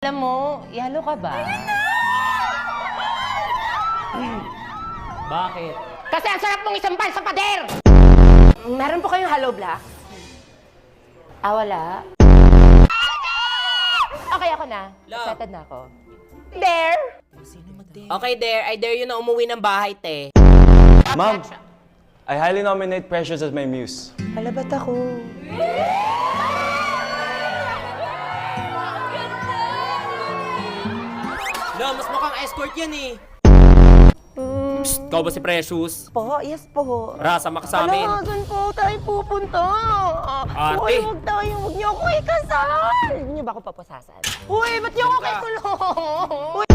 Alam mo, yalo ka ba? Bakit? Kasi ang sarap mong isampal sa pader! Meron po kayong hollow black? Wala. Okay, ako na. Love. Excited na ako. There! Okay, Dare. I dare you na umuwi ng bahay, te. Ma'am, I highly nominate Precious as my muse. Hala, ba't ako? Lo, mas mukhang escort yan eh. Psst, ikaw ba si Precious? Po, yes po. Rasa, maka sa amin. Hala, saan po tayo pupunta? Ate. Uy, huwag niyo ako ikasal! Hindi niyo ba ako papasasan? Uy, ba't niyo ako kikulong? Uy!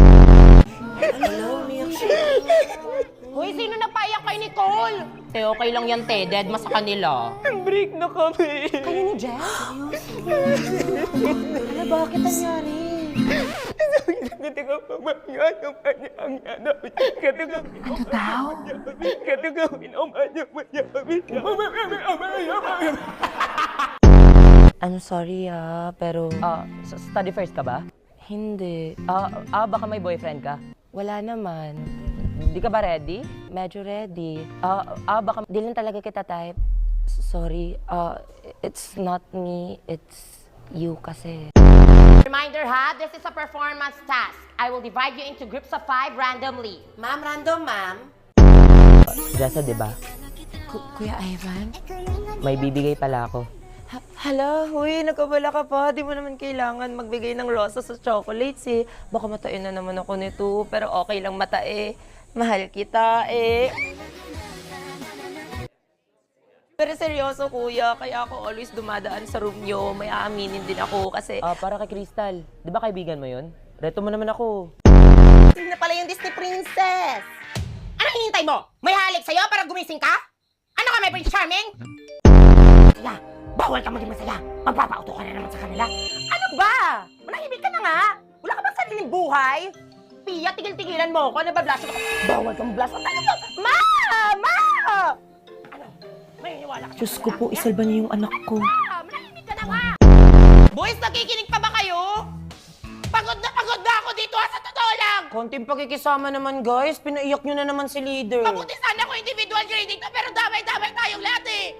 Uy, sino napaiyak kay Nicole? Te, okay lang yan, te. Dead ma sa kanila. Break na kami. Kayo ni Jen? Hala, bakit nangyari? Ano daw? I'm sorry pero... study first ka ba? Hindi. Baka may boyfriend ka? Wala naman. Di ka ba ready? Medyo ready. Baka di lang talaga kita type. Sorry. It's not me. It's you kasi. Reminder ha, this is a performance task. I will divide you into groups of 5 randomly. Ma'am, random, ma'am. Jessa, di ba? Kuya Ivan? May bibigay pala ako. Hala, huy, nagkabala ka pa. Di mo naman kailangan magbigay ng rosas sa chocolates eh. Baka matain na naman ako nito, pero okay lang matae. Mahal kita eh. Pero seryoso, kuya, kaya ako always dumadaan sa room nyo. May aaminin din ako kasi... para kay Crystal. Di ba kaibigan mo yun? Reto mo naman ako. Sino na pala yung Disney Princess? Anong hinihintay mo? May halik sa'yo para gumising ka? Ano ka, may Prince Charming? Masaya! Bawal ka maging masaya! Magpapauto ka na naman sa kanila. Ano ba? Manahimik ka na nga! Wala ka bang sariling buhay? Pia, tigil-tigilan mo ako. Nabablash ka. Bawal kang blush. Talaga! Ma! Ma! Ano? May iniwala ka. Diyos ko po, isalba niyo yung anak ko. Manahimik ka na nga! Boys, nakikinig pa ba kayo? Pagod na ako dito sa totoo lang! Konting pagkikisama naman, guys. Pinaiyak nyo na naman si leader. Mabuti sana kung individual grading na, pero damay-damay tayong lahat eh!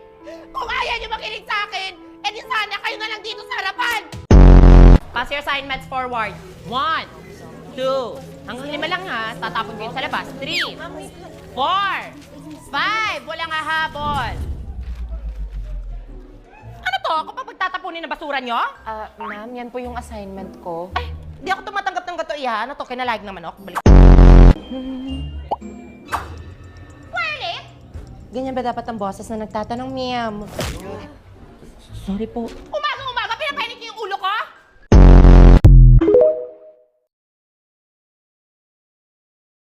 Kung ayaw nyo makinig sa akin, edi sana kayo na lang dito sa harapan! Pass your assignments forward. 1, 2, hanggang 5 lang ha. Tatapon ko yun sa labas. 3, 4, 5, walang hahabol. Ano to? Ako pa pagtatapunin na basura nyo? Ma'am, yan po yung assignment ko. Ay, di ako tumatanggap ng gato iya. Ano to? Kinalayag naman ako. Balik. Really? Ganyan ba dapat ang boses na nagtatanong, ma'am? Sorry po.